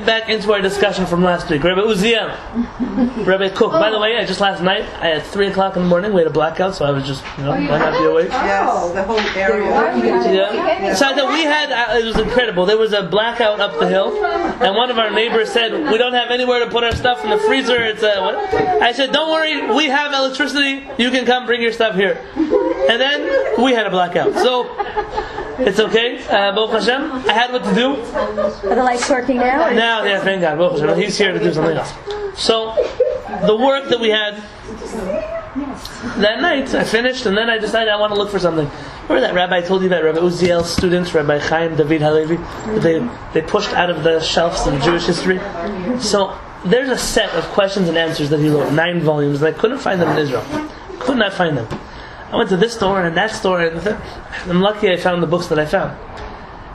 get back into our discussion from last week. Rabbi Uziel, Rabbi Kook. By the way, just last night, at 3 o'clock in the morning, we had a blackout, so I was just, might not be awake. Yes, the whole area. Yeah. So I thought it was incredible. There was a blackout up the hill, and one of our neighbors said, we don't have anywhere to put our stuff in the freezer. I said, don't worry, we have electricity. You can come bring your stuff here. And then we had a blackout. So it's okay. Baruch Hashem, I had what to do. Are the lights working now? Now, yeah, thank God. Baruch Hashem. He's here to do something else. So the work that we had that night, I finished, and then I decided I want to look for something. Remember that rabbi I told you about, Rabbi Uziel's students, Rabbi Chaim David Halevy? They pushed out of the shelves of Jewish history. So there's a set of questions and answers that he wrote, 9 volumes, and I couldn't find them in Israel. Could not find them. I went to this store and that store, and I'm lucky I found the books that I found.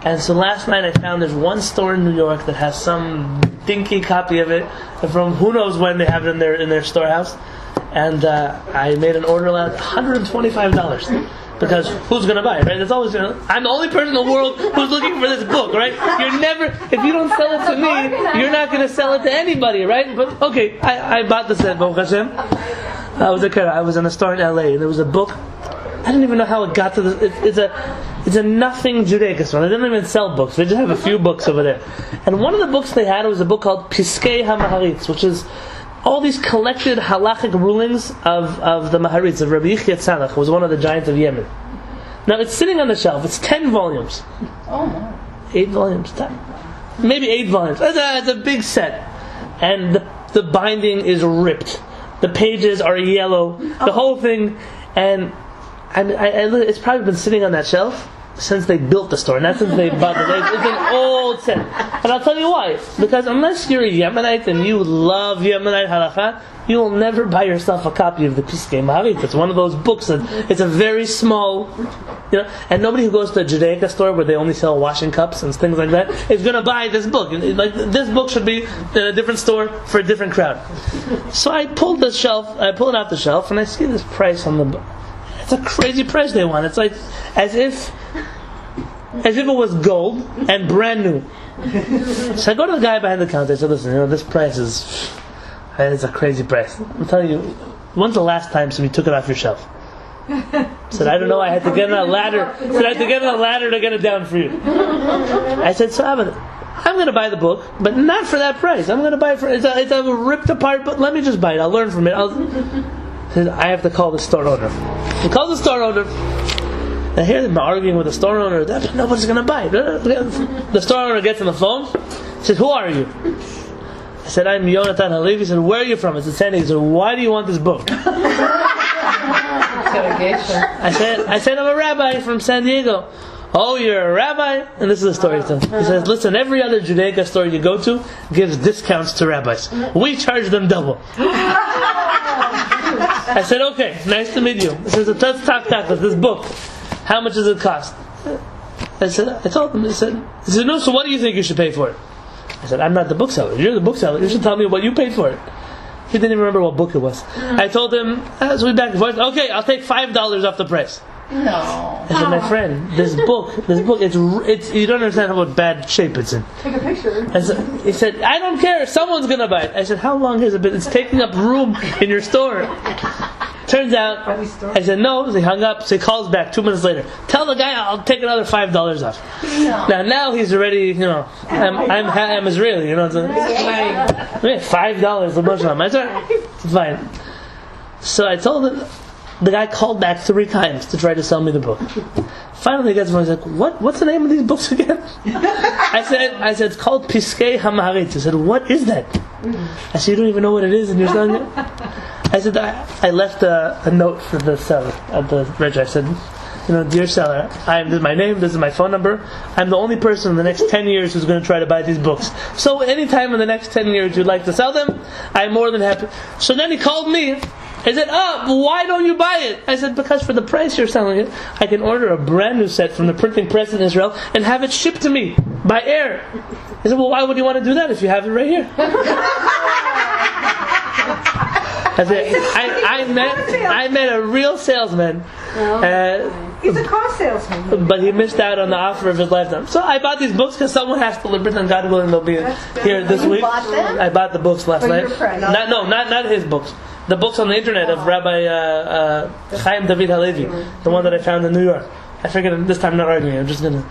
And so last night I found there's one store in New York that has some dinky copy of it from who knows when they have it in their storehouse. And I made an order last $125 because who's going to buy it, right? There's always I'm the only person in the world who's looking for this book, right? If you don't sell it to me, you're not going to sell it to anybody, right? But okay, I bought the set, Baruch Hashem. I was in a store in LA, and there was a book. I don't even know how it got to this. It's a nothing Judaica store. They didn't even sell books. They just have a few books over there. And one of the books they had was a book called Piskei HaMaharitz, which is all these collected halachic rulings of the Maharitz, of Rabbi Yechia Tzadok, who was one of the giants of Yemen. Now it's sitting on the shelf. It's 10 volumes. Oh my. 8 volumes. Maybe 8 volumes. It's a big set. And the binding is ripped. The pages are yellow. The whole thing. And it's probably been sitting on that shelf since they built the store, not since they bought it. It's an old set. And I'll tell you why. Because unless you're a Yemenite and you love Yemenite halakha, you will never buy yourself a copy of the Piskei Maharit. It's one of those books that it's a very small, and nobody who goes to a Judaica store where they only sell washing cups and things like that is going to buy this book. Like, this book should be in a different store for a different crowd. So I pulled it off the shelf, and I see this price on the book. It's a crazy price they want. It's like as if it was gold and brand new. So I go to the guy behind the counter. I said, "Listen, this price it's a crazy price. I'm telling you, when's the last time somebody took it off your shelf?" I said, "I don't know. I had to get on a ladder. To get it down for you." I said, "So I'm going to buy the book, but not for that price. I'm going to buy it for it's a ripped apart. But let me just buy it. I'll learn from it." I have to call the store owner. He calls the store owner. I hear them arguing with the store owner. Nobody's going to buy it. The store owner gets on the phone. He says, "Who are you?" I said, "I'm Yonatan Halevy." He said, "Where are you from?" I said, "San Diego." He said, "Why do you want this book?" I said, "I'm a rabbi from San Diego." "Oh, you're a rabbi?" And this is the story. He says, "Listen, every other Judaica store you go to gives discounts to rabbis. We charge them double." I said, "Okay, nice to meet you." He says, "Let's talk this book. How much does it cost?" I told him. He said, "No, so what do you think you should pay for it?" I said, "I'm not the bookseller. You're the bookseller. You should tell me what you paid for it." He didn't even remember what book it was. I told him, so we back and forth. "Okay, I'll take $5 off the price." No. I said, "My friend, this book, it's you don't understand what bad shape it's in." Take a picture. He said, "I don't care. Someone's gonna buy it." I said, "How long has it been? It's taking up room in your store." Turns out, I said no. So he hung up. So he calls back 2 minutes later. "Tell the guy I'll take another $5 off." No. Now he's already, I'm Israeli. It's $5 a bunch of them. I said, "It's fine." So I told him. The guy called back 3 times to try to sell me the book. Finally, he gets one. He's like, "What's the name of these books again?" I said, "It's called Piskei HaMaharitz." He said, "What is that?" I said, "You don't even know what it is, and you're selling it?" I said, I left a note for the seller at the register. I said, "Dear seller, this is my name, this is my phone number. I'm the only person in the next 10 years who's going to try to buy these books. So anytime in the next 10 years you'd like to sell them, I'm more than happy." So then he called me. He said, "Why don't you buy it?" I said, "Because for the price you're selling it, I can order a brand new set from the printing press in Israel and have it shipped to me by air." He said, "Well, why would you want to do that if you have it right here?" I said, I met a real salesman He's a car salesman. But he missed out on the offer of his lifetime. So I bought these books because someone has to deliver them. God willing, they'll be here this week. bought them? I bought the books last night. your friend? Not his books. The books on the internet of Rabbi Chaim David Halevy, the one that I found in New York. I figured this time I'm not arguing. I'm just gonna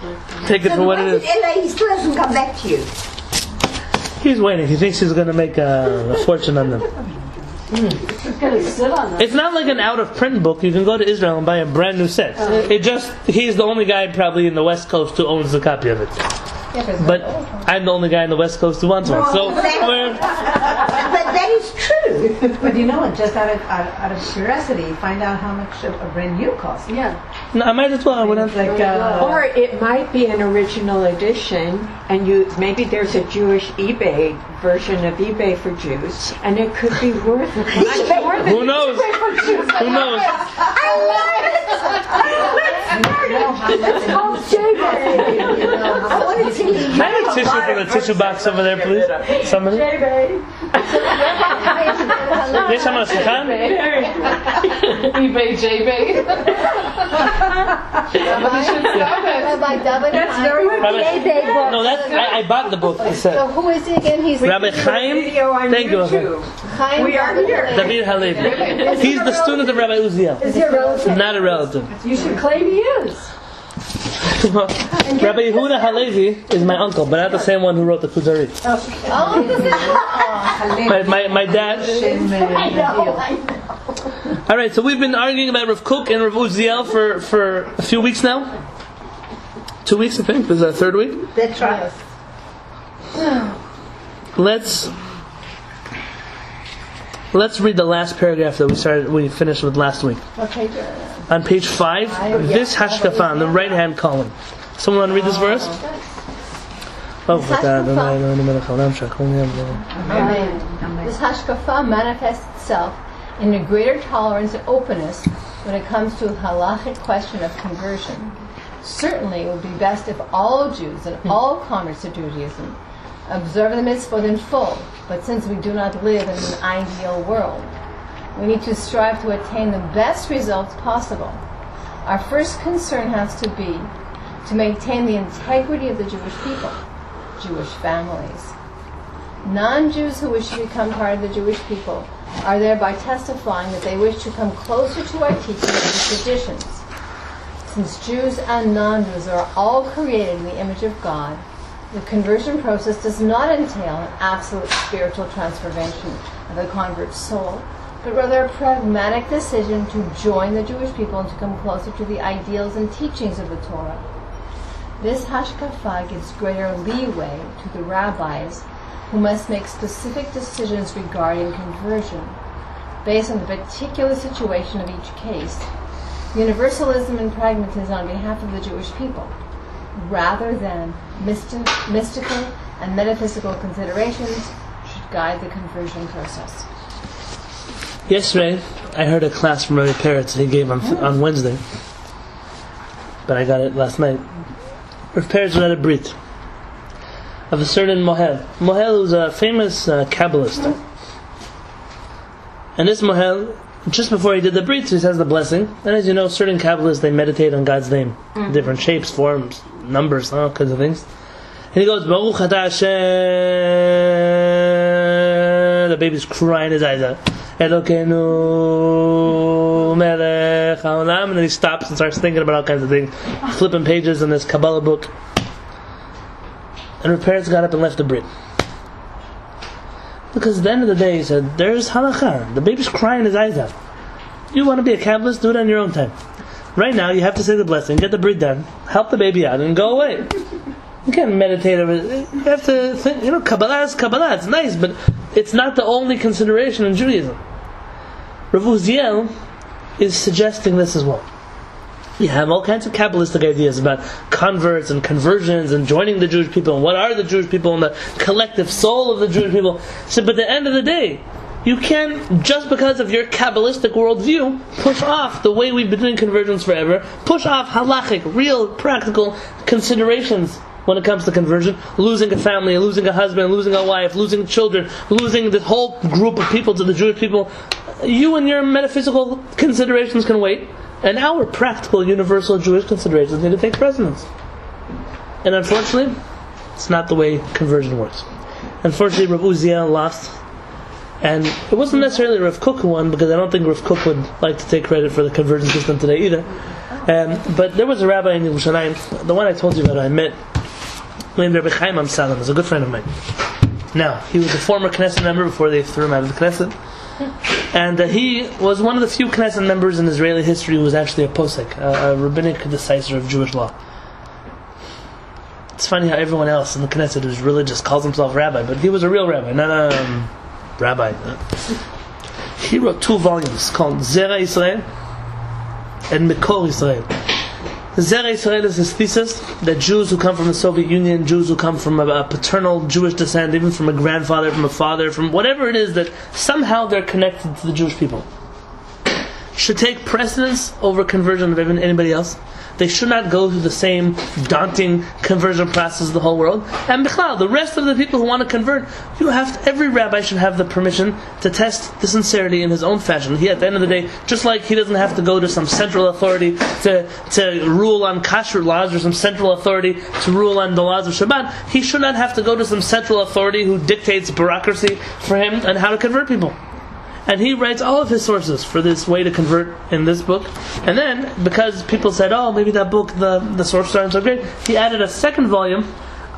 take it for what it is. He still hasn't come back to you. He's waiting. He thinks he's gonna make a fortune on them. It's not like an out of print book. You can go to Israel and buy a brand new set. He's the only guy probably in the West Coast who owns a copy of it. But I'm the only guy in the West Coast who wants one. So But that is true. But you know what? Just out of curiosity, find out how much a brand new costs. Yeah. no, I might as well. I wouldn't. Like Or it might be an original edition, and maybe there's a Jewish eBay version of eBay for Jews, and it could be worth much more than Who knows? Who knows? It's called J-Bay. I want to see. Can I have a tissue from the tissue box over there, please? Somebody? Yes, I'm on a shulchan. eBay, J-Bay. Rabbi David. That's very J-Bay book. No, I bought the book. The So set. who is he again? He's Rabbi Chaim. Thank you. Chaim. We are here. David Halevy. He's the student of Rabbi Uziel. Is he a relative? Not a relative. You should claim he is. Rabbi Yehuda Halevy is my uncle, but not the same one who wrote the Kuzari. Oh, My dad. I know. All right, so we've been arguing about Rabbi Kook and Rabbi Uziel for a few weeks now. 2 weeks, I think. This is our third week. That's right. Let's read the last paragraph that we finished with last week. Okay, On page 5, this hashkafa on the right hand column. Someone want to read this for us? This hashkafa manifests itself in a greater tolerance and openness when it comes to a halachic question of conversion. Certainly, it would be best if all Jews and all converts to Judaism observe the mitzvot in full, but since we do not live in an ideal world, we need to strive to attain the best results possible. Our first concern has to be to maintain the integrity of the Jewish people, Jewish families. Non-Jews who wish to become part of the Jewish people are thereby testifying that they wish to come closer to our teachings and traditions. Since Jews and non-Jews are all created in the image of God, the conversion process does not entail an absolute spiritual transformation of the convert's soul, but rather a pragmatic decision to join the Jewish people and to come closer to the ideals and teachings of the Torah. This hashkafa gives greater leeway to the rabbis who must make specific decisions regarding conversion based on the particular situation of each case. Universalism and pragmatism on behalf of the Jewish people, rather than mystical and metaphysical considerations, should guide the conversion process. Yesterday, I heard a class from Rabbi Peretz that he gave on Wednesday, but I got it last night. Rabbi Peretz read a brit of a certain Mohel. Mohel was a famous Kabbalist. And this Mohel, just before he did the brit, he says the blessing. And as you know, certain Kabbalists, they meditate on God's name. Different shapes, forms, numbers, all kinds of things. And he goes, Baruch Atah Hashem. The baby's crying his eyes out. Elokeinu melech haolam. And then he stops and starts thinking about all kinds of things. Flipping pages in this Kabbalah book. And her parents got up and left the brit. Because at the end of the day, he said, there's halakha. The baby's crying his eyes out. You want to be a Kabbalist? Do it on your own time. Right now, you have to say the blessing, get the brit done, help the baby out, and go away. You can't meditate over it. You have to think, Kabbalah is Kabbalah. It's nice, but it's not the only consideration in Judaism. Rabbi Uziel is suggesting this as well. You have all kinds of Kabbalistic ideas about converts and conversions and joining the Jewish people and what are the Jewish people and the collective soul of the Jewish people. So, but at the end of the day, you can't, just because of your Kabbalistic worldview, push off the way we've been doing conversions forever, push off halachic, real, practical considerations when it comes to conversion. Losing a family, losing a husband, losing a wife, losing children, losing this whole group of people to the Jewish people. You and your metaphysical considerations can wait. And our practical, universal Jewish considerations need to take precedence. And unfortunately, it's not the way conversion works. Unfortunately, Rabbi Uziel lost. And it wasn't necessarily Rabbi Kook who won, because I don't think Rabbi Kook would like to take credit for the conversion system today either. But there was a rabbi in Yerushalayim, the one I told you about, I met, named Rabbi Uziel. He's a good friend of mine. Now, he was a former Knesset member before they threw him out of the Knesset. And he was one of the few Knesset members in Israeli history who was actually a posek, a rabbinic decisor of Jewish law. It's funny how everyone else in the Knesset who's religious calls himself rabbi, but he was a real rabbi, not a rabbi. He wrote 2 volumes called Zera Yisrael and Mekor Yisrael. Zera Yisrael is his thesis that Jews who come from the Soviet Union, Jews who come from a paternal Jewish descent, even from a grandfather, from a father, from whatever it is, that somehow they're connected to the Jewish people, should take precedence over conversion of anybody else. They should not go through the same daunting conversion process as the whole world. And bichlal, the rest of the people who want to convert, every rabbi should have the permission to test the sincerity in his own fashion. He, at the end of the day, just like he doesn't have to go to some central authority to rule on kashrut laws, or some central authority to rule on the laws of Shabbat, he should not have to go to some central authority who dictates bureaucracy for him on how to convert people. And he writes all of his sources for this way to convert in this book. And then, because people said, oh, maybe that book, the sources aren't so great, he added a second volume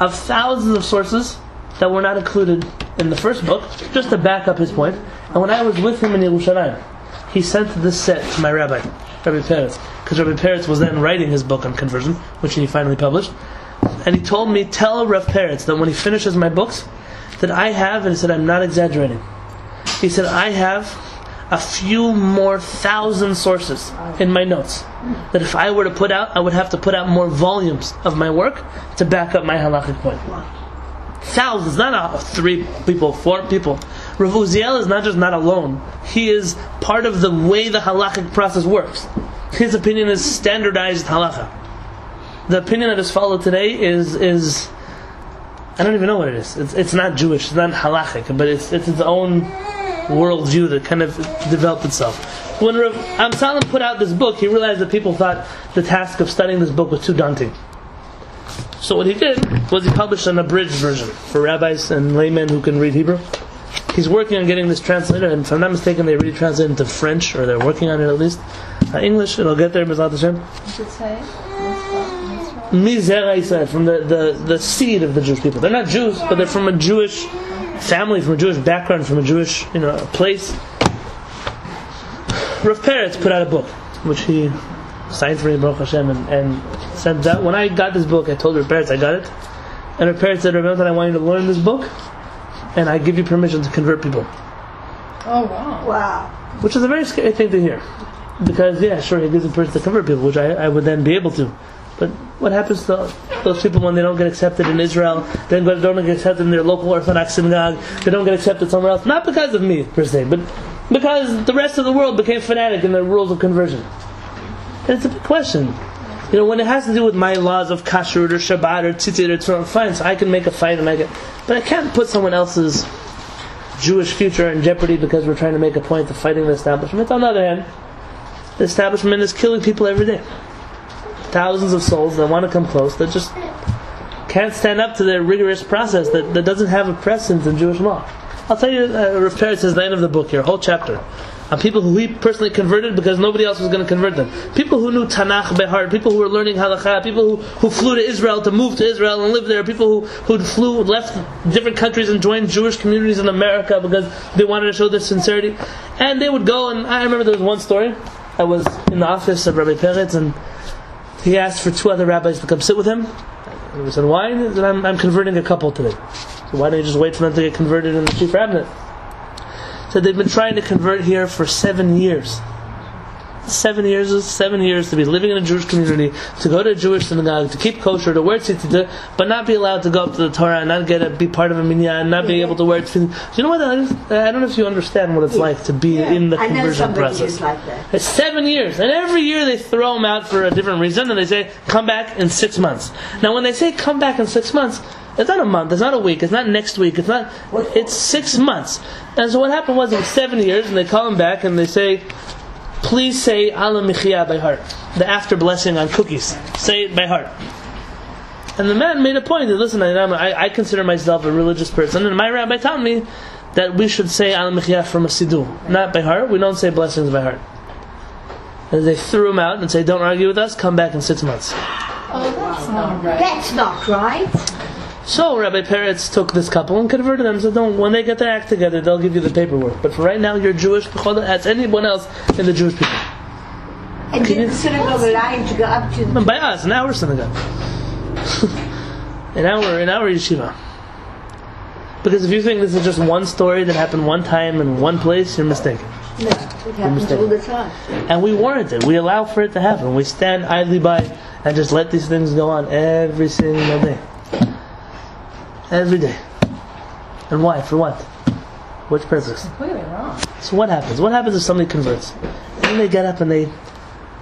of thousands of sources that were not included in the first book, just to back up his point. And when I was with him in Yerushalayim, he sent this set to my rabbi, Rabbi Peretz, because Rabbi Peretz was then writing his book on conversion, which he finally published. And he told me, tell Rav Peretz that when he finishes my books, that I have, and he said, I'm not exaggerating, he said, I have a few more thousand sources in my notes that if I were to put out, I would have to put out more volumes of my work to back up my halachic point. Thousands, not 3 people, 4 people. Rabbi Uziel is not just not alone. He is part of the way the halachic process works. His opinion is standardized halakha. The opinion that is followed today is I don't even know what it is. It's not Jewish, it's not halachic, but it's its own worldview that kind of developed itself. When Rav Amsalem put out this book, he realized that people thought the task of studying this book was too daunting. So what he did was he published an abridged version for rabbis and laymen who can read Hebrew. He's working on getting this translated, and if I'm not mistaken, they already translated into French, or they're working on it at least. English, it'll get there, B'ezrat Hashem. You should say Zera Yisrael, from the seed of the Jewish people. They're not Jews, but they're from a Jewish family, from a Jewish background, from a Jewish place. Rav Peretz put out a book, which he signed for me, Baruch Hashem, and sent out. When I got this book, I told Rav Peretz I got it, and Rav Peretz said, Rabbi Yonatan, I want you to learn this book, and I give you permission to convert people. Oh, wow. Wow. Which is a very scary thing to hear, because yeah, sure, he gives the permission to convert people, which I would then be able to. But what happens to those people when they don't get accepted in Israel, they don't get accepted in their local Orthodox synagogue, they don't get accepted somewhere else? Not because of me, per se, but because the rest of the world became fanatic in their rules of conversion. And it's a big question. When it has to do with my laws of kashrut or Shabbat or tzitzit or tzorah, fine, so I can make a fight but I can't put someone else's Jewish future in jeopardy because we're trying to make a point of fighting the establishment. On the other hand, the establishment is killing people every day. Thousands of souls that want to come close, that just can't stand up to their rigorous process that doesn't have a precedent in Jewish law. I'll tell you, Rav Peretz says the end of the book here, a whole chapter, on people who he personally converted because nobody else was going to convert them. People who knew Tanakh by heart, people who were learning halakha, people who flew to Israel to move to Israel and live there, people who left different countries and joined Jewish communities in America because they wanted to show their sincerity. And they would go, and I remember there was one story. I was in the office of Rabbi Peretz, and he asked for 2 other rabbis to come sit with him. And we said, why? He said, I'm converting a couple today. So why don't you just wait for them to get converted in the chief rabbinate? So they've been trying to convert here for 7 years. 7 years is 7 years to be living in a Jewish community, to go to a Jewish synagogue, to keep kosher, to wear tzitzit, but not be allowed to go up to the Torah, and not be part of a minyan, not be able to wear tzitzit. Do you know what that is? I don't know if you understand what it's like to be in the conversion process. Like that. It's 7 years, and every year they throw them out for a different reason, and they say, come back in 6 months. Now when they say come back in 6 months, it's not a month, it's not a week, it's not next week, it's 6 months. And so what happened was, it was 7 years, and they call him back, and they say, please say Ala Michia by heart. The after blessing on cookies. Say it by heart. And the man made a point that, listen, I consider myself a religious person, and my rabbi taught me that we should say Ala Michia from a siddur, not by heart. We don't say blessings by heart. And they threw him out and say, don't argue with us, come back in 6 months. Oh, that's not right. That's not right. So Rabbi Peretz took this couple and converted them and said, don't, when they get their act together, they'll give you the paperwork. But for right now, you're Jewish, as anyone else in the Jewish people. And did the synagogue allow you to go up to the... By us, in our synagogue. in our yeshiva. Because if you think this is just one story that happened one time in one place, you're mistaken. No, it happens all the time. And we warrant it. We allow for it to happen. We stand idly by and just let these things go on every single day. Every day. And why? For what? Which purpose? Completely wrong. So what happens? What happens if somebody converts? And then they get up and they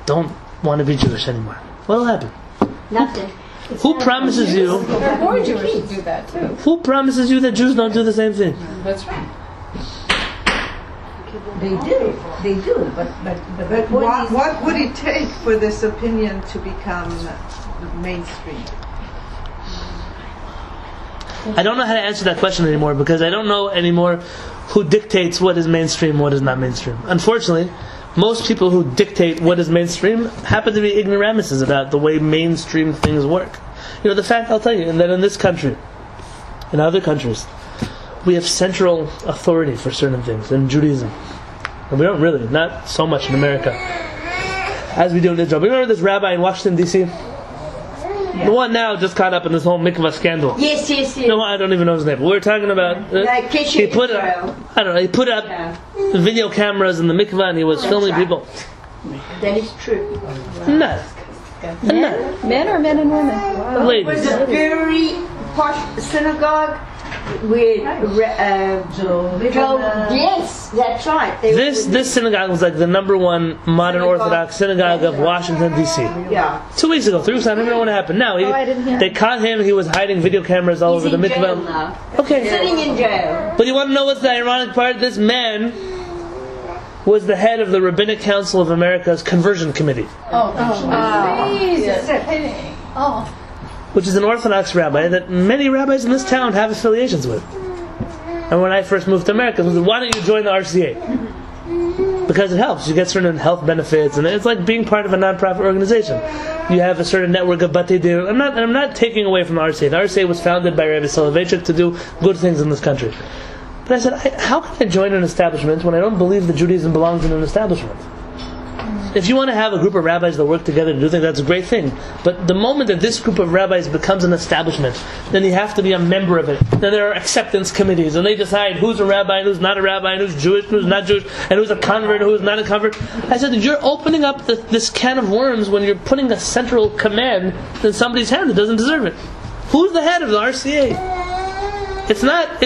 don't want to be Jewish anymore. What'll happen? Nothing. Who promises you? There are more Jewish who do that too. Who promises you that Jews don't do the same thing? That's right. They do, but what would it take for this opinion to become mainstream? I don't know how to answer that question anymore because I don't know anymore who dictates what is mainstream and what is not mainstream. Unfortunately, most people who dictate what is mainstream happen to be ignoramuses about the way mainstream things work. You know, the fact, I'll tell you, that in this country, in other countries, we have central authority for certain things in Judaism. And we don't really, not so much in America as we do in Israel. Remember this rabbi in Washington, D.C.? Yeah. The one now just caught up in this whole mikvah scandal. Yes. No, I don't even know his name. But we were talking about... he put up video cameras in the mikvah and he was filming people. That is true. No. Men or men and women? Wow. Ladies. It was a very posh synagogue with yes, that's right. This synagogue was like the #1 modern Orthodox synagogue of Washington, D.C. Yeah. 2 weeks ago, 3 weeks ago, I don't know what happened. Now, they caught him, he was hiding video cameras all over the mikvah. Okay. Sitting in jail. But you want to know what's the ironic part? This man was the head of the Rabbinic Council of America's Conversion Committee. Which is an Orthodox rabbi that many rabbis in this town have affiliations with. And when I first moved to America, I said, why don't you join the RCA? Because it helps. You get certain health benefits, and it's like being part of a non-profit organization. You have a certain network of Batei Din. I'm not taking away from the RCA. The RCA was founded by Rabbi Soloveitchik to do good things in this country. But I said, how can I join an establishment when I don't believe that Judaism belongs in an establishment? If you want to have a group of rabbis that work together to do things, that's a great thing. But the moment that this group of rabbis becomes an establishment, then you have to be a member of it. Then there are acceptance committees, and they decide who's a rabbi and who's not a rabbi, and who's Jewish and who's not Jewish, and who's a convert and who's not a convert. I said, you're opening up this can of worms when you're putting a central command in somebody's hand that doesn't deserve it. Who's the head of the RCA? It's not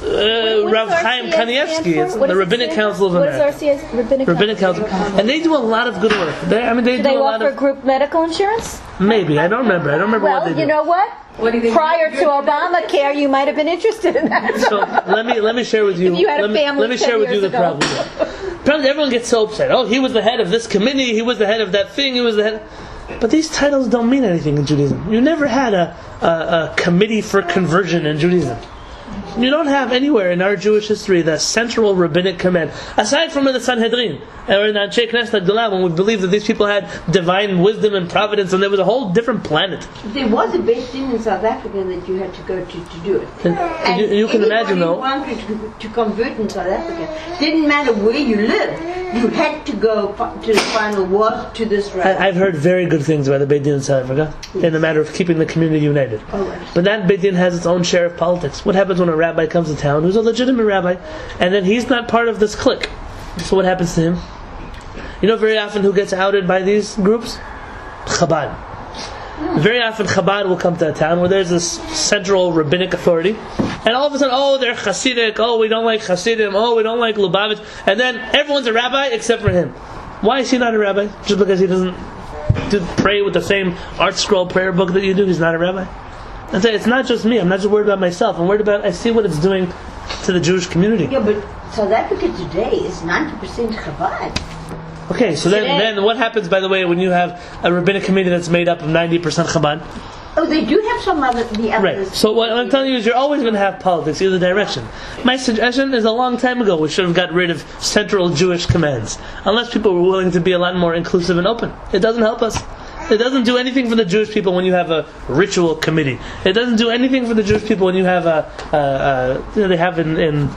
Rav Chaim Kanievsky. It's the Rabbinic Council of America. What is RCA's Rabbinic Council? And they do a lot of good work. They do they offer group medical insurance? Maybe. I don't remember what they do. Well, you know what? Prior to Obamacare, you might have been interested in that. So let me share with you. If you had a family let me share with you the problem. Probably everyone gets so upset. Oh, he was the head of this committee. He was the head of that thing. He was the head. But these titles don't mean anything in Judaism. You never had a committee for conversion in Judaism. You don't have anywhere in our Jewish history the central rabbinic command, aside from in the Sanhedrin or in the Anshe Knesset Gedolah, when we believe that these people had divine wisdom and providence, and there was a whole different planet. There was a best thing in South Africa that you had to go to do it. And you can imagine, though. Who wanted to convert in South Africa, didn't matter where you lived. You had to go to the final war to this rabbi. I've heard very good things about the Beit Din in South Africa in the matter of keeping the community united. But that Beit Din has its own share of politics. What happens when a rabbi comes to town who's a legitimate rabbi, and then he's not part of this clique? So what happens to him? You know very often who gets outed by these groups? Chabad. Very often Chabad will come to a town where there's this central rabbinic authority, and all of a sudden, oh, they're Hasidic, oh, we don't like Hasidim, oh, we don't like Lubavitch, and then everyone's a rabbi except for him. Why is he not a rabbi? Just because he doesn't pray with the same art scroll prayer book that you do, he's not a rabbi? And say, it's not just me, I'm not just worried about myself, I'm worried about, I see what it's doing to the Jewish community. Yeah, but South Africa today is 90% Chabad. Okay, so then what happens, by the way, when you have a rabbinic committee that's made up of 90% Chabad? Oh, they do have some other, the others. Right. So what I'm telling you is you're always going to have politics, either direction. My suggestion is a long time ago we should have got rid of central Jewish commands. Unless people were willing to be a lot more inclusive and open. It doesn't help us. It doesn't do anything for the Jewish people when you have a ritual committee. It doesn't do anything for the Jewish people when you have they have in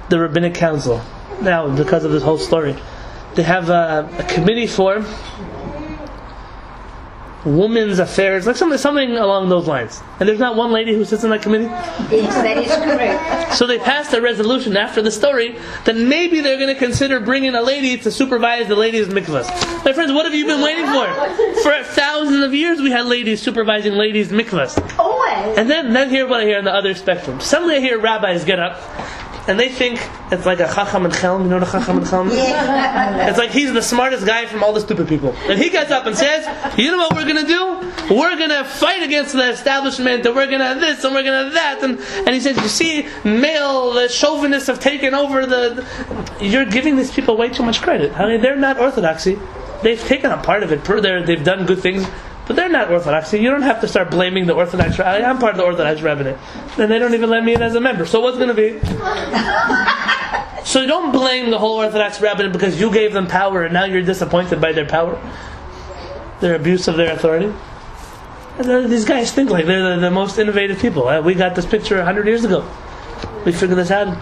the rabbinic council now, because of this whole story, they have a committee for women's affairs, like something along those lines. And there's not one lady who sits in that committee. Yes, that is correct. So they passed a resolution after the story that maybe they're going to consider bringing a lady to supervise the ladies' mikvahs. My friends, what have you been waiting for? For thousands of years we had ladies supervising ladies' mikvahs. Always. And then hear what I hear on the other spectrum. Suddenly I hear rabbis get up and they think it's like a Chacham and Chelm. You know the Chacham and Chelm? Yeah. It's like he's the smartest guy from all the stupid people. And he gets up and says, you know what we're going to do? We're going to fight against the establishment, and we're going to this, and we're going to that. And he says, you see, the chauvinists have taken over You're giving these people way too much credit. I mean, they're not orthodoxy. They've taken a part of it. They've done good things. But they're not Orthodoxy. You don't have to start blaming the Orthodox. I'm part of the Orthodox rabbinate. And they don't even let me in as a member. So what's going to be? So you don't blame the whole Orthodox rabbinate because you gave them power and now you're disappointed by their power. Their abuse of their authority. And these guys think like they're the most innovative people. We got this picture 100 years ago. We figured this out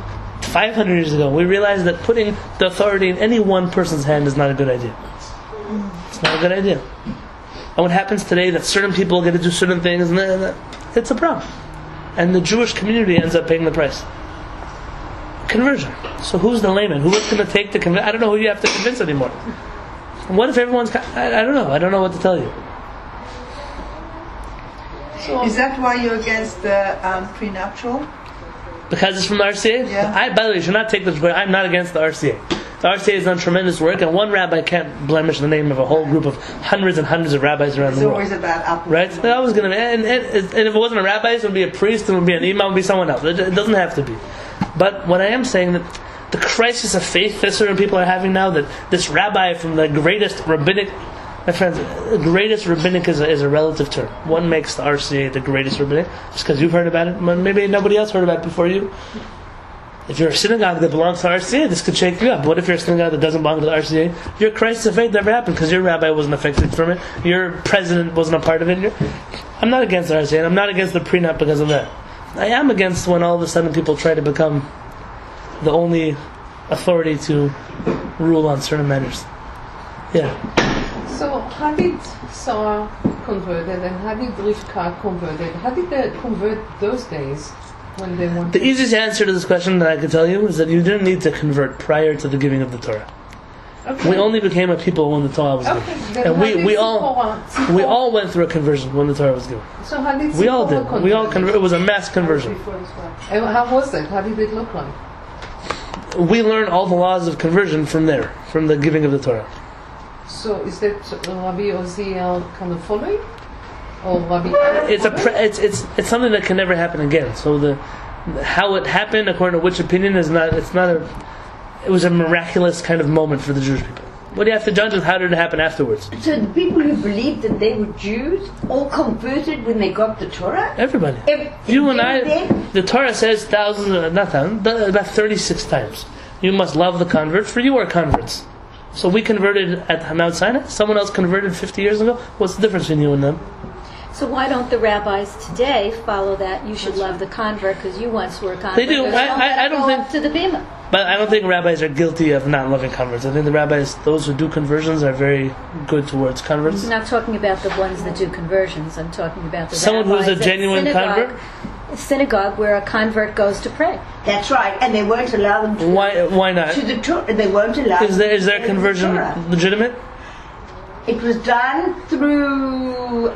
500 years ago. We realized that putting the authority in any one person's hand is not a good idea. It's not a good idea. And what happens today that certain people get to do certain things, and it's a problem. And the Jewish community ends up paying the price. Conversion. So who's the layman? Who is going to take the conversion? I don't know who you have to convince anymore. And what if everyone's... I don't know. I don't know what to tell you. Is that why you're against the prenuptial? Because it's from the RCA? Yeah. By the way, you should not take this. I'm not against the RCA. The RCA has done tremendous work, and one rabbi can't blemish the name of a whole group of hundreds and hundreds of rabbis around the world. It's always about upliftment. Right? They're always going to be, and if it wasn't a rabbi, it would be a priest, it would be an imam, it would be someone else. It doesn't have to be. But what I am saying, that the crisis of faith that certain people are having now, that this rabbi from the greatest rabbinic, my friends, the greatest rabbinic is a relative term. One makes the RCA the greatest rabbinic just because you've heard about it. Maybe nobody else heard about it before you. If you're a synagogue that belongs to the RCA, this could shake you up. What if you're a synagogue that doesn't belong to the RCA? Your crisis of faith never happened because your rabbi wasn't affected from it. Your president wasn't a part of it. I'm not against the RCA, and I'm not against the prenup because of that. I am against when all of a sudden people try to become the only authority to rule on certain matters. Yeah. So how did Sarah converted and how did Rivka converted? How did they convert those days when they wanted? The easiest answer to this question that I could tell you is that you didn't need to convert prior to the giving of the Torah. Okay. We only became a people when the Torah was given. And we all went through a conversion when the Torah was given. So how did we all did. We all converted. It was a mass conversion. And how was it? How did it look like? We learned all the laws of conversion from there, from the giving of the Torah. So is that Rabbi Uziel kind of following, or Rabbi? It's something that can never happen again. So how it happened, according to which opinion, is not. It's not a. It was a miraculous kind of moment for the Jewish people. What do you have to judge is how did it happen afterwards? So the people who believed that they were Jews all converted when they got the Torah? Everybody. You and I, the Torah says about 36 times. You must love the converts, for you are converts. So we converted at Mount Sinai. Someone else converted 50 years ago. What's the difference between you and them? So why don't the rabbis today follow that? You should love the convert because you once were a convert. They do. I don't think to the bima. But I don't think rabbis are guilty of not loving converts. I think the rabbis, those who do conversions, are very good towards converts. I'm not talking about the ones that do conversions. I'm talking about the someone who's a genuine convert. Synagogue where a convert goes to pray. That's right, and they won't allow them to. Why not? To the Torah, they won't allow. Is their conversion legitimate? It was done through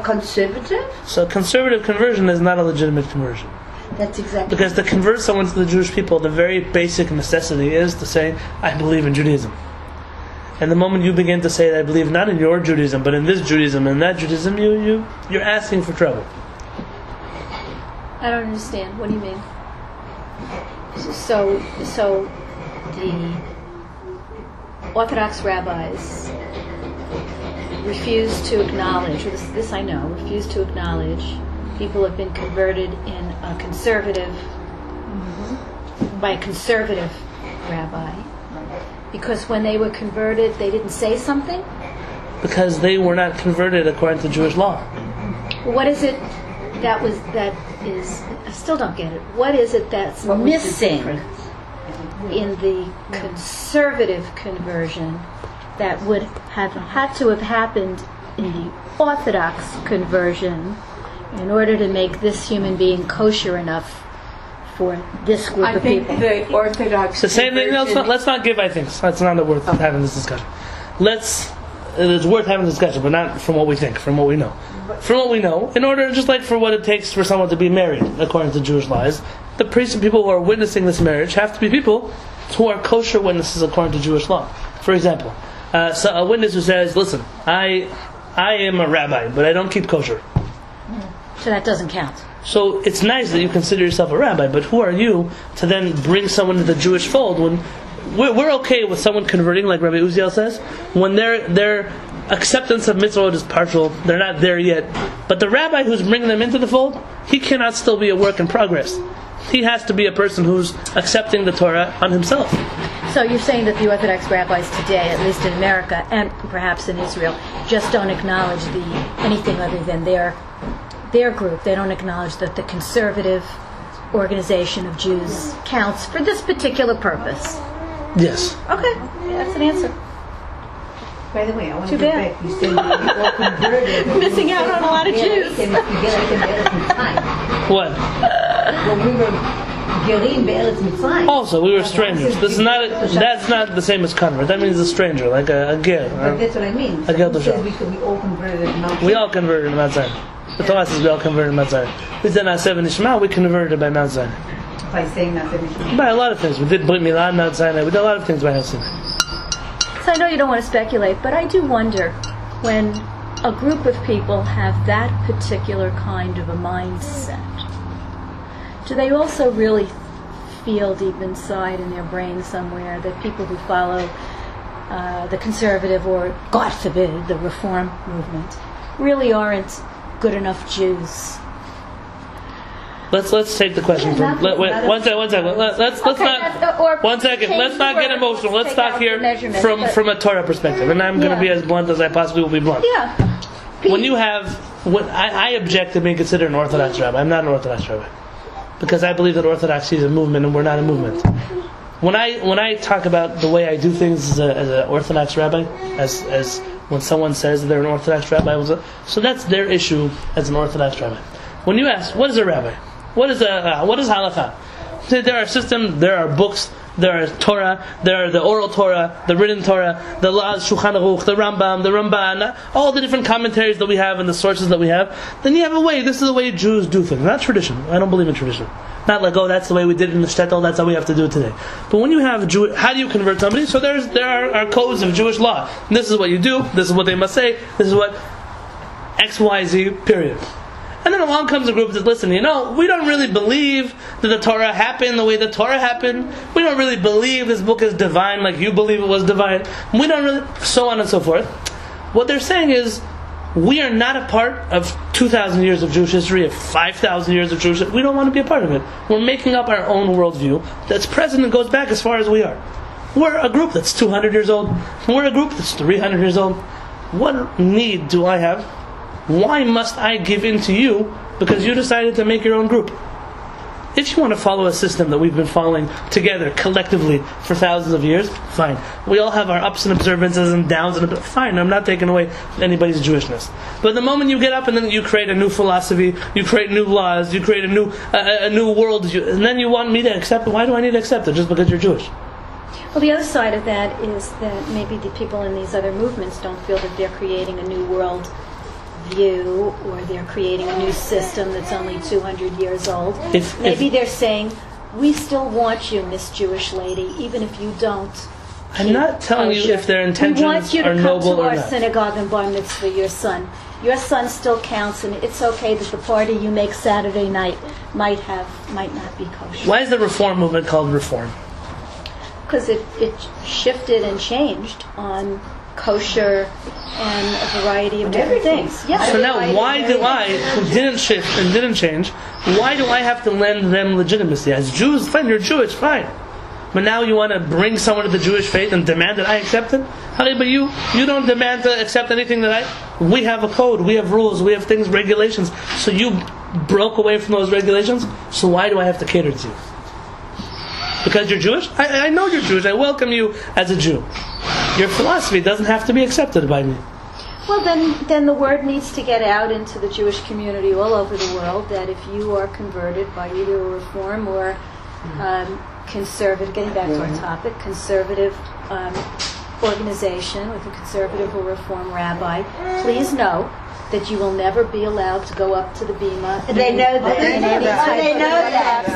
conservative. So conservative conversion is not a legitimate conversion. That's exactly. Because to convert someone to the Jewish people, the very basic necessity is to say, I believe in Judaism. And the moment you begin to say that I believe not in your Judaism, but in this Judaism and that Judaism, you're asking for trouble. I don't understand. What do you mean? So Orthodox rabbis refuse to acknowledge, or this I know, refuse to acknowledge people have been converted in a conservative, by a conservative rabbi, because when they were converted, they didn't say something? Because they were not converted according to Jewish law. What is it that is, I still don't get it. What is it that's missing in the conservative conversion that would have had to have happened in the Orthodox conversion in order to make this human being kosher enough for this group of people? I think the Orthodox. The same thing. Let's not give I thinks. That's not worth having this discussion. It's worth having this discussion, but not from what we think, from what we know. From what we know, in order, just like for what it takes for someone to be married, according to Jewish laws, the priests and people who are witnessing this marriage have to be people who are kosher witnesses according to Jewish law. For example, so a witness who says, "Listen, I am a rabbi, but I don't keep kosher." So that doesn't count. So it's nice that you consider yourself a rabbi, but who are you to then bring someone to the Jewish fold when we're okay with someone converting, like Rabbi Uziel says, when their acceptance of mitzvot is partial, they're not there yet. But the rabbi who's bringing them into the fold, he cannot still be a work in progress. He has to be a person who's accepting the Torah on himself. So you're saying that the Orthodox rabbis today, at least in America and perhaps in Israel, just don't acknowledge anything other than their group. They don't acknowledge that the conservative organization of Jews counts for this particular purpose. Yes. Okay, that's an answer. By the way, I want Too to get bad. back. You said you all converted. Missing out on a lot of Jews. And if you get like in Be'eretz Mitzrayim. What? When we were Gerim Be'eretz Mitzrayim. Also, we were strangers. That's not the same as convert. That means a stranger, like a ger. But that's what I mean. A ger Who says d'Shem. we all converted at Mount We all converted in Mount Zion. The Torah says we all converted in Mount Zion. We did not seven Ishmael, we converted by Mount Zion. by saying that everything. By a lot of things. We did Brit Milah in Mount Sinai. We did a lot of things by Mount Sinai. So I know you don't want to speculate, but I do wonder when a group of people have that particular kind of a mindset, do they also really feel deep inside in their brain somewhere that people who follow the conservative or, God forbid, the reform movement really aren't good enough Jews? Let's take the question from. Wait, one second. Let's not. One second. Let's not get emotional. Let's talk here from a Torah perspective, and I'm going to be as blunt as I possibly will be blunt. Yeah. When you have, I object to being considered an Orthodox rabbi. I'm not an Orthodox rabbi because I believe that Orthodoxy is a movement, and we're not a movement. When I talk about the way I do things as an Orthodox rabbi, as when someone says they're an Orthodox rabbi, so that's their issue as an Orthodox rabbi. When you ask, what is a rabbi? What is halakha? There are systems, there are books, there are Torah, there are the oral Torah, the written Torah, the Shulchan Aruch, the Rambam, the Ramban, all the different commentaries that we have and the sources that we have. Then you have a way. This is the way Jews do things, not tradition. I don't believe in tradition. Not like, oh, that's the way we did it in the shtetl, that's how we have to do it today. But when you have how do you convert somebody? So there are codes of Jewish law. This is what you do. This is what they must say. This is what X, Y, Z. Period. And then along comes a group that says, listen, we don't really believe that the Torah happened the way the Torah happened. We don't really believe this book is divine like you believe it was divine. We don't really, so on and so forth. What they're saying is, we are not a part of 2,000 years of Jewish history, of 5,000 years of Jewish history. We don't want to be a part of it. We're making up our own worldview that's present and goes back as far as we are. We're a group that's 200 years old. We're a group that's 300 years old. What need do I have? Why must I give in to you because you decided to make your own group? If you want to follow a system that we've been following together, collectively, for thousands of years, fine. We all have our ups and observances and downs, and fine, I'm not taking away anybody's Jewishness. But the moment you get up and then you create a new philosophy, you create new laws, you create a new world, and then you want me to accept it, why do I need to accept it just because you're Jewish? Well, the other side of that is that maybe the people in these other movements don't feel that they're creating a new world view, or they're creating a new system that's only 200 years old. Maybe they're saying, we still want you, Miss Jewish lady, even if you don't. I'm not telling you if their intentions are noble or not. We want you to come to our synagogue and bar mitzvah your son. Your son still counts, and it's okay that the party you make Saturday night might not be kosher. Why is the reform movement called reform? because it shifted and changed on kosher and a variety of different things. Yeah. So now, why do I, who didn't shift and didn't change, why do I have to lend them legitimacy? As Jews, fine, you're Jewish, fine. But now you want to bring someone to the Jewish faith and demand that I accept it? Honey, but you don't demand to accept anything that we have a code, we have rules, we have things, regulations. So you broke away from those regulations, so why do I have to cater to you? Because you're Jewish? I know you're Jewish, I welcome you as a Jew. Your philosophy doesn't have to be accepted by me. Well, then the word needs to get out into the Jewish community all over the world that if you are converted by either a Reform or conservative, getting back to our topic, conservative organization with a conservative or Reform rabbi, please know that you will never be allowed to go up to the bima. They know that. They know that.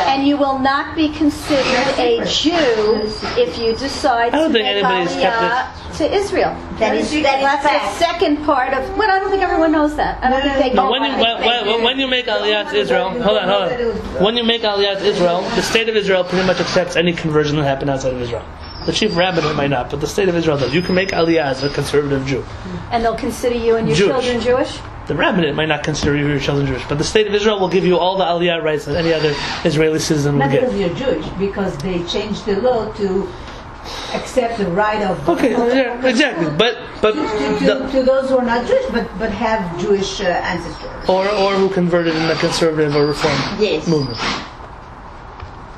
And you will not be considered a Jew if you decide to make Aliyah to Israel. That's the second part of. Well, I don't think everyone knows that. I don't think they know. When you make Aliyah to Israel, hold on. When you make Aliyah to Israel, the state of Israel pretty much accepts any conversion that happened outside of Israel. The chief rabbinate might not, but the state of Israel does. You can make Aliyah as a conservative Jew. And they'll consider you and your children Jewish? The rabbinate might not consider you or your children Jewish, but the state of Israel will give you all the Aliyah rights that any other Israeli citizen will get. Not because you're Jewish, because they changed the law to accept the right of... Okay, yeah, exactly. But to those who are not Jewish, but have Jewish ancestors. Or who converted in the conservative or Reform movement.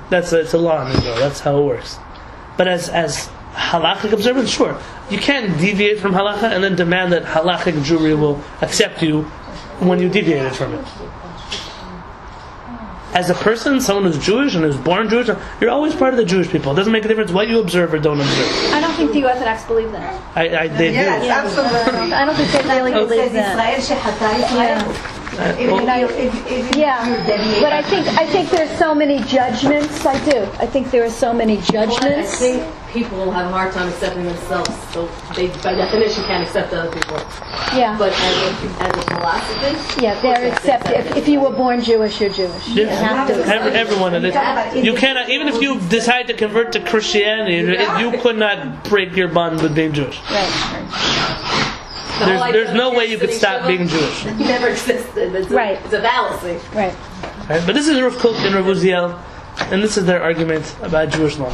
It's a law in Israel. That's how it works. But as halakhic observance, sure, you can't deviate from halakha and then demand that halakhic Jewry will accept you when you deviated from it. As a person, someone who's Jewish and who's born Jewish, you're always part of the Jewish people. It doesn't make a difference what you observe or don't observe. I don't think the Orthodox believe that. They do. Yes, absolutely. I don't think they really believe that. But I think there's so many judgments. I do. I think there are so many judgments. I think people will have a hard time accepting themselves, so they, by definition, can't accept other people. Yeah. But as a philosophy, they're accepted. If you were born Jewish, you're Jewish. Yeah. You have to. Everyone, you cannot. Even if you decide to convert to Christianity, you could not break your bond with being Jewish. Right. There's no way you could stop being Jewish. It never existed. It's a fallacy. Right. But this is Rabbi Kook and Rabbi Uziel, and this is their argument about Jewish law.